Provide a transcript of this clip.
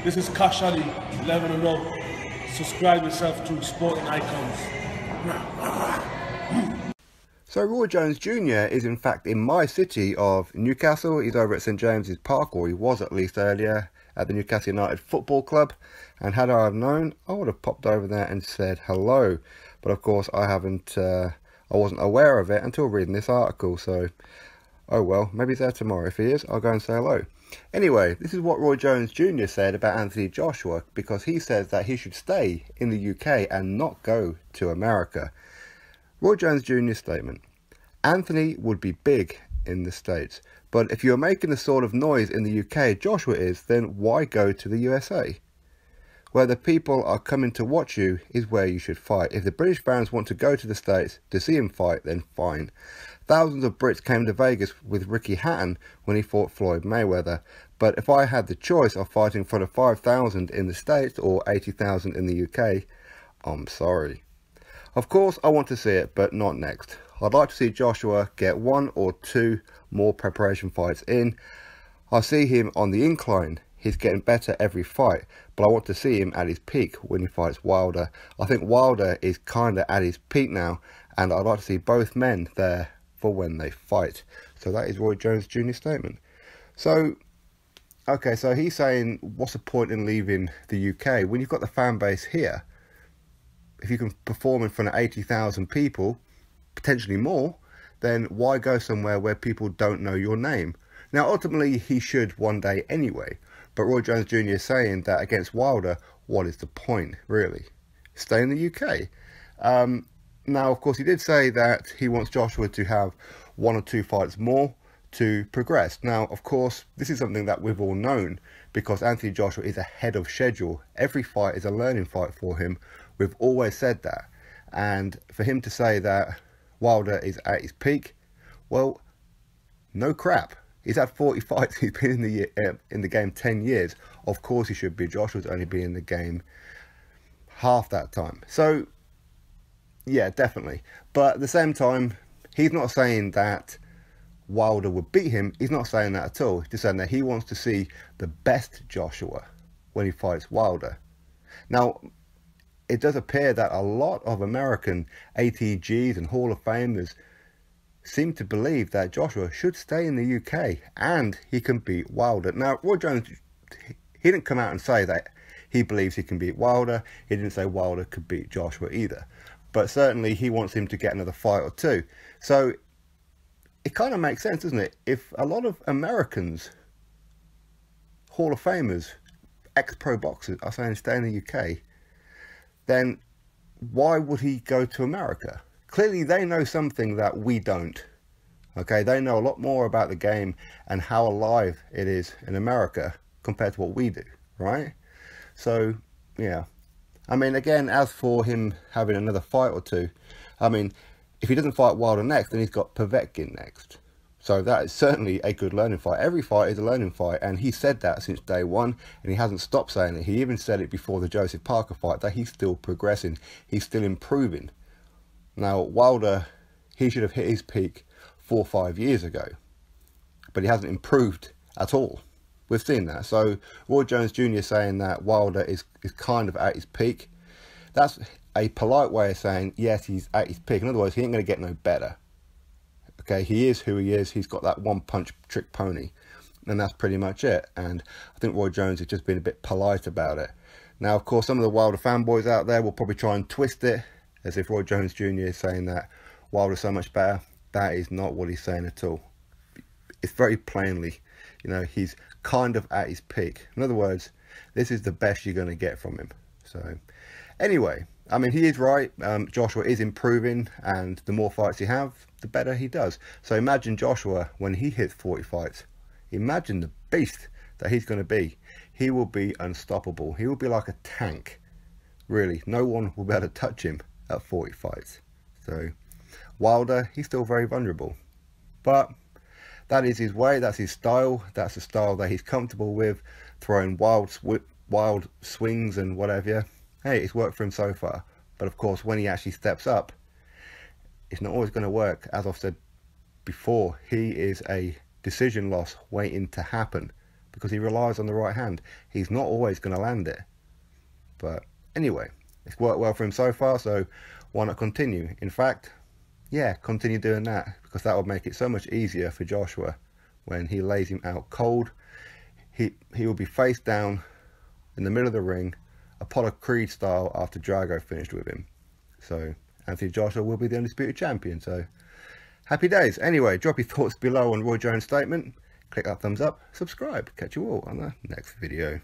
This is Cash Ali, 11-0. Subscribe yourself to Sporting Icons. So Roy Jones Jr. is in fact in my city of Newcastle. He's over at St James's Park, or he was at least earlier, at the Newcastle United Football Club. And had I have known, I would have popped over there and said hello. But of course I wasn't aware of it until reading this article. So, oh well, maybe he's there tomorrow. If he is, I'll go and say hello. Anyway, this is what Roy Jones Jr. said about Anthony Joshua, because he says that he should stay in the UK and not go to America. Roy Jones Jr.'s statement: Anthony would be big in the States, but if you're making the sort of noise in the UK Joshua is, then why go to the USA? Where the people are coming to watch you is where you should fight. If the British fans want to go to the States to see him fight, then fine. Thousands of Brits came to Vegas with Ricky Hatton when he fought Floyd Mayweather. But if I had the choice of fighting in front of 5,000 in the States or 80,000 in the UK, I'm sorry. Of course I want to see it, but not next. I'd like to see Joshua get 1 or 2 more preparation fights in. I see him on the incline. He's getting better every fight, but I want to see him at his peak when he fights Wilder. I think Wilder is kind of at his peak now, and I'd like to see both men there for when they fight. So that is Roy Jones Jr.'s statement. So, okay, so he's saying, what's the point in leaving the UK when you've got the fan base here? If you can perform in front of 80,000 people, potentially more, then why go somewhere where people don't know your name? Now, ultimately, he should one day anyway. But Roy Jones Jr. is saying that against Wilder, what is the point, really? Stay in the UK. Now, of course, he did say that he wants Joshua to have 1 or 2 fights more to progress. Now, of course, this is something that we've all known, because Anthony Joshua is ahead of schedule. Every fight is a learning fight for him. We've always said that. And for him to say that Wilder is at his peak, well, no crap. He's had 40 fights. He's been in the game 10 years. Of course he should be. Joshua's only been in the game half that time. So, yeah, definitely. But at the same time, he's not saying that Wilder would beat him. He's not saying that at all. He's just saying that he wants to see the best Joshua when he fights Wilder. Now, it does appear that a lot of American ATGs and Hall of Famers seem to believe that Joshua should stay in the UK and he can beat Wilder. Now, Roy Jones, he didn't come out and say that he believes he can beat Wilder. He didn't say Wilder could beat Joshua either. But certainly he wants him to get another fight or 2. So it kind of makes sense, doesn't it? If a lot of Americans, Hall of Famers, ex-pro boxers are saying stay in the UK, then why would he go to America? Clearly they know something that we don't. Okay, they know a lot more about the game and how alive it is in America compared to what we do, right? So, yeah. I mean, again, as for him having another fight or 2, I mean, if he doesn't fight Wilder next, then he's got Povetkin next. So that is certainly a good learning fight. Every fight is a learning fight, and he said that since day one, and he hasn't stopped saying it. He even said it before the Joseph Parker fight, that he's still progressing, he's still improving. Now, Wilder, he should have hit his peak 4 or 5 years ago, but he hasn't improved at all. We've seen that. So Roy Jones Jr. saying that Wilder is kind of at his peak, that's a polite way of saying, yes, he's at his peak. In other words, he ain't going to get no better. Okay, he is who he is. He's got that one-punch trick pony, and that's pretty much it. And I think Roy Jones has just been a bit polite about it. Now, of course, some of the Wilder fanboys out there will probably try and twist it as if Roy Jones Jr. is saying that Wilder's so much better. That is not what he's saying at all. It's very plainly, you know, he's kind of at his peak. In other words, this is the best you're going to get from him. So, anyway, I mean, he is right. Joshua is improving, and the more fights he has, the better he does. So imagine Joshua when he hits 40 fights. Imagine the beast that he's going to be. He will be unstoppable. He will be like a tank. Really, no one will be able to touch him at 40 fights. So Wilder, he's still very vulnerable. But that is his way, that's his style. That's the style that he's comfortable with, throwing wild swings and whatever. Hey, it's worked for him so far. But of course, when he actually steps up, it's not always going to work. As I've said before, he is a decision loss waiting to happen. because he relies on the right hand. He's not always going to land it. But anyway, it's worked well for him so far, so why not continue? In fact, yeah, continue doing that, because that would make it so much easier for Joshua when he lays him out cold. He will be face down in the middle of the ring, Apollo Creed style, after Drago finished with him. So Anthony Joshua will be the undisputed champion. So happy days. Anyway, drop your thoughts below on Roy Jones' statement. Click that thumbs up, subscribe. Catch you all on the next video.